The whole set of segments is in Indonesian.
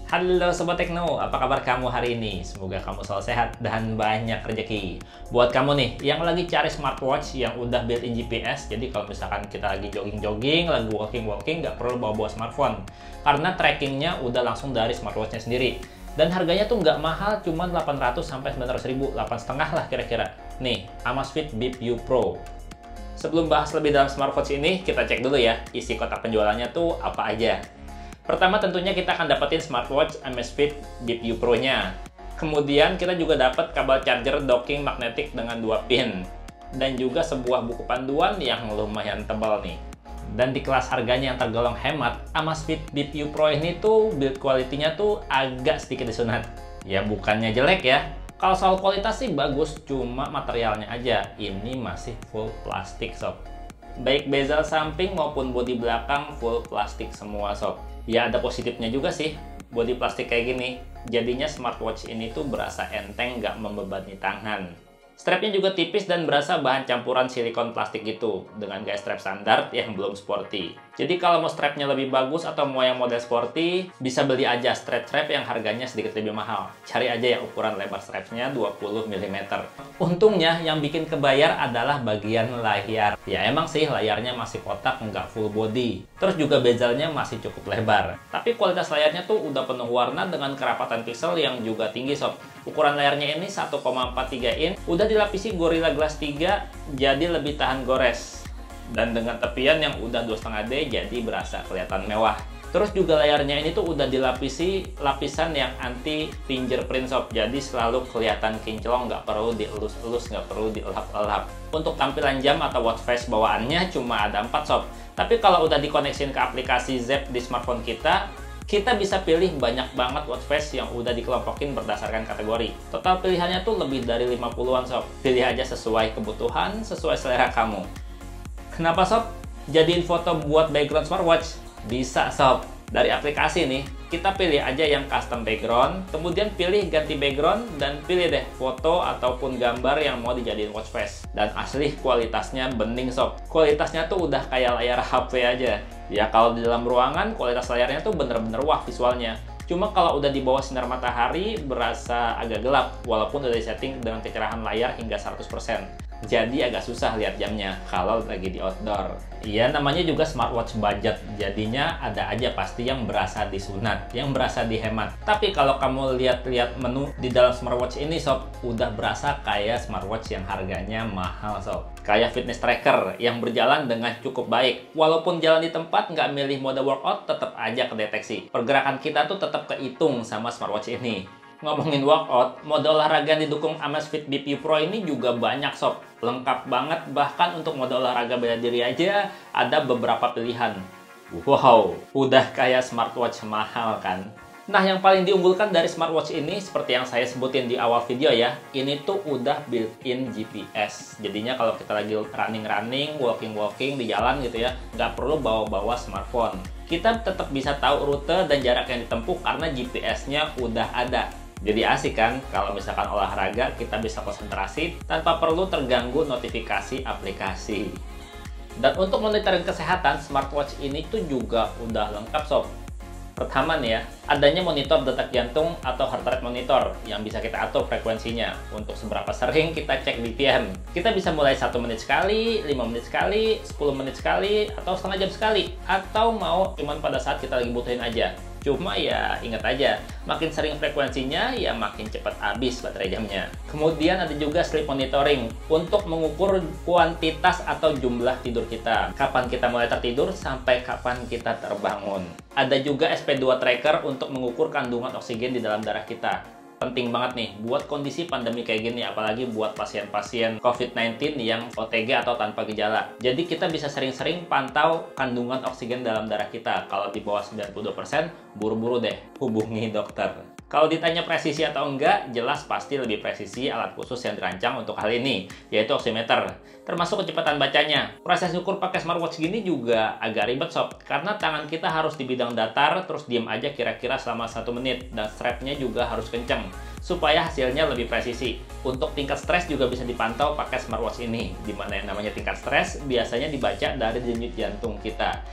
Halo Sobat Tekno, apa kabar kamu hari ini? Semoga kamu selalu sehat dan banyak rezeki. Buat kamu nih, yang lagi cari smartwatch yang udah built-in GPS, jadi kalau misalkan kita lagi jogging-jogging, lagi walking-walking, nggak perlu bawa-bawa smartphone. Karena trackingnya udah langsung dari smartwatchnya sendiri. Dan harganya tuh nggak mahal, cuma 800 sampai 900 ribu, 8,5 lah kira-kira. Nih, Amazfit Bip U Pro. Sebelum bahas lebih dalam smartwatch ini, kita cek dulu ya, isi kotak penjualannya tuh apa aja. Pertama tentunya kita akan dapetin smartwatch Amazfit Bip U Pro-nya. Kemudian kita juga dapat kabel charger docking magnetik dengan 2 pin. Dan juga sebuah buku panduan yang lumayan tebal nih. Dan di kelas harganya yang tergolong hemat, Amazfit Bip U Pro ini tuh build quality-nya tuh agak sedikit disunat. Ya bukannya jelek ya. Kalau soal kualitas sih bagus, cuma materialnya aja. Ini masih full plastik sob. Baik bezel samping maupun bodi belakang full plastik semua sob. Ya ada positifnya juga sih, bodi plastik kayak gini. Jadinya smartwatch ini tuh berasa enteng, nggak membebani tangan. Strapnya juga tipis dan berasa bahan campuran silikon plastik gitu, dengan gaya strap standar yang belum sporty. Jadi kalau mau strapnya lebih bagus atau mau yang model sporty, bisa beli aja strap-strap yang harganya sedikit lebih mahal. Cari aja yang ukuran lebar strapnya 20 mm. Untungnya yang bikin kebayar adalah bagian layar. Ya emang sih layarnya masih kotak, nggak full body. Terus juga bezelnya masih cukup lebar. Tapi kualitas layarnya tuh udah penuh warna dengan kerapatan pixel yang juga tinggi sob. Ukuran layarnya ini 1,43 in, udah dilapisi Gorilla Glass 3, jadi lebih tahan gores. Dan dengan tepian yang udah 2,5D, jadi berasa kelihatan mewah. Terus juga layarnya ini tuh udah dilapisi lapisan yang anti fingerprint sob, jadi selalu kelihatan kinclong, nggak perlu dielus-elus, nggak perlu dielap-elap. Untuk tampilan jam atau watch face bawaannya cuma ada 4 sob. Tapi kalau udah dikoneksin ke aplikasi Zepp di smartphone kita bisa pilih banyak banget watch face yang udah dikelompokin berdasarkan kategori. Total pilihannya tuh lebih dari 50-an sob. Pilih aja sesuai kebutuhan, sesuai selera kamu. Kenapa sob? Jadiin foto buat background smartwatch? Bisa sob. Dari aplikasi nih, kita pilih aja yang custom background, kemudian pilih ganti background, dan pilih deh foto ataupun gambar yang mau dijadiin watch face. Dan asli kualitasnya bening sob. Kualitasnya tuh udah kayak layar HP aja. Ya kalau di dalam ruangan, kualitas layarnya tuh bener-bener wah visualnya. Cuma kalau udah di bawah sinar matahari, berasa agak gelap, walaupun udah disetting dengan kecerahan layar hingga 100%. Jadi agak susah lihat jamnya kalau lagi di outdoor. Iya, namanya juga smartwatch budget, jadinya ada aja pasti yang berasa disunat, yang berasa dihemat. Tapi kalau kamu lihat-lihat menu di dalam smartwatch ini sob, udah berasa kayak smartwatch yang harganya mahal sob. Kayak fitness tracker yang berjalan dengan cukup baik. Walaupun jalan di tempat nggak milih mode workout, tetap aja kedeteksi. Pergerakan kita tuh tetap kehitung sama smartwatch ini. Ngomongin workout, mode olahraga yang didukung Amazfit Bip U Pro ini juga banyak sob. Lengkap banget, bahkan untuk mode olahraga bela diri aja ada beberapa pilihan. Wow, udah kayak smartwatch mahal kan? Nah, yang paling diunggulkan dari smartwatch ini, seperti yang saya sebutin di awal video ya, ini tuh udah built-in GPS. Jadinya kalau kita lagi running-running, walking-walking di jalan gitu ya, nggak perlu bawa-bawa smartphone. Kita tetap bisa tahu rute dan jarak yang ditempuh karena GPS-nya udah ada. Jadi asik kan kalau misalkan olahraga kita bisa konsentrasi tanpa perlu terganggu notifikasi aplikasi. Dan untuk monitoring kesehatan, smartwatch ini tuh juga udah lengkap sob. Pertama nih ya, adanya monitor detak jantung atau heart rate monitor yang bisa kita atur frekuensinya untuk seberapa sering kita cek BPM. Kita bisa mulai 1 menit sekali, 5 menit sekali, 10 menit sekali, atau setengah jam sekali. Atau mau cuman pada saat kita lagi butuhin aja. Cuma ya ingat aja, makin sering frekuensinya ya makin cepat habis baterai jamnya. Kemudian ada juga sleep monitoring untuk mengukur kuantitas atau jumlah tidur kita. Kapan kita mulai tertidur sampai kapan kita terbangun. Ada juga SP2 tracker untuk mengukur kandungan oksigen di dalam darah kita. Penting banget nih buat kondisi pandemi kayak gini, apalagi buat pasien-pasien COVID-19 yang OTG atau tanpa gejala. Jadi kita bisa sering-sering pantau kandungan oksigen dalam darah kita. Kalau di bawah 92%, buru-buru deh hubungi dokter. Kalau ditanya presisi atau enggak, jelas pasti lebih presisi alat khusus yang dirancang untuk hal ini, yaitu oximeter, termasuk kecepatan bacanya. Proses ukur pakai smartwatch gini juga agak ribet sob, karena tangan kita harus di bidang datar, terus diam aja kira-kira selama 1 menit, dan strapnya juga harus kenceng, supaya hasilnya lebih presisi. Untuk tingkat stres juga bisa dipantau pakai smartwatch ini, dimana yang namanya tingkat stres biasanya dibaca dari denyut jantung kita.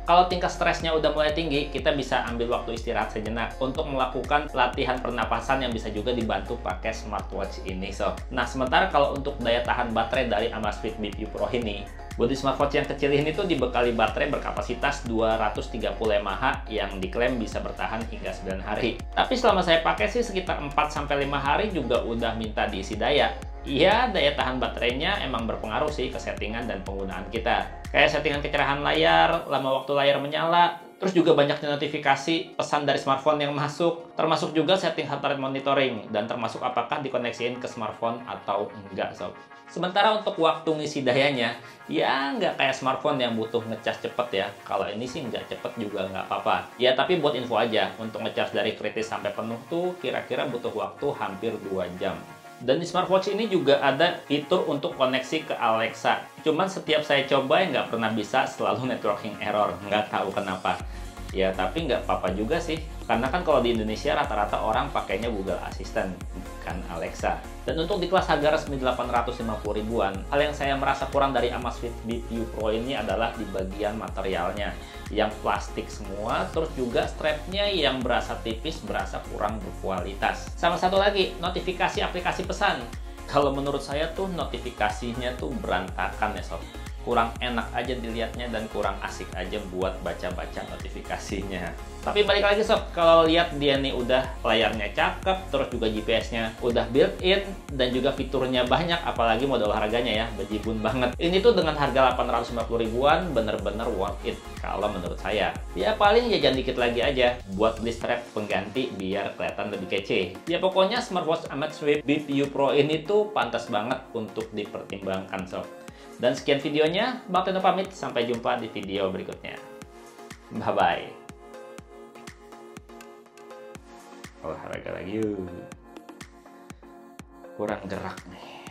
Kalau tingkat stresnya udah mulai tinggi, kita bisa ambil waktu istirahat sejenak untuk melakukan latihan pernapasan yang bisa juga dibantu pakai smartwatch ini sob. Nah, sementara kalau untuk daya tahan baterai dari Amazfit Bip U Pro ini, bodi smartwatch yang kecil ini tuh dibekali baterai berkapasitas 230 mAh yang diklaim bisa bertahan hingga 9 hari. Tapi selama saya pakai sih sekitar 4-5 hari juga udah minta diisi daya. Iya, daya tahan baterainya emang berpengaruh sih ke settingan dan penggunaan kita. Kayak settingan kecerahan layar, lama waktu layar menyala, terus juga banyaknya notifikasi pesan dari smartphone yang masuk, termasuk juga setting heart rate monitoring, dan termasuk apakah dikoneksiin ke smartphone atau enggak sob. Sementara untuk waktu ngisi dayanya, ya nggak kayak smartphone yang butuh ngecas cepet ya. Kalau ini sih nggak cepet juga nggak apa-apa. Ya tapi buat info aja, untuk ngecas dari kritis sampai penuh tuh kira-kira butuh waktu hampir 2 jam. Dan di smartwatch ini juga ada fitur untuk koneksi ke Alexa. Cuman setiap saya coba ya nggak pernah bisa, selalu networking error. Nggak tahu kenapa. Ya tapi nggak apa-apa juga sih. Karena kan kalau di Indonesia rata-rata orang pakainya Google Assistant, bukan Alexa. Dan untuk di kelas harga resmi 850 ribuan, hal yang saya merasa kurang dari Amazfit Bip U Pro ini adalah di bagian materialnya. Yang plastik semua, terus juga strapnya yang berasa tipis, berasa kurang berkualitas. Sama satu lagi, notifikasi aplikasi pesan. Kalau menurut saya tuh notifikasinya tuh berantakan ya sob. Kurang enak aja dilihatnya dan kurang asik aja buat baca-baca notifikasinya. Tapi balik lagi sob, kalau lihat dia nih udah layarnya cakep, terus juga GPS-nya udah built-in, dan juga fiturnya banyak, apalagi model harganya ya, bejibun banget. Ini tuh dengan harga 850 ribuan, bener-bener worth it kalau menurut saya. Ya paling jajan dikit lagi aja, buat beli strap pengganti biar kelihatan lebih kece. Ya pokoknya smartwatch Amazfit Bip U Pro ini tuh pantas banget untuk dipertimbangkan sob. Dan sekian videonya, Bang Teno pamit, sampai jumpa di video berikutnya. Bye-bye. Olahraga lagi yuk. Kurang gerak nih.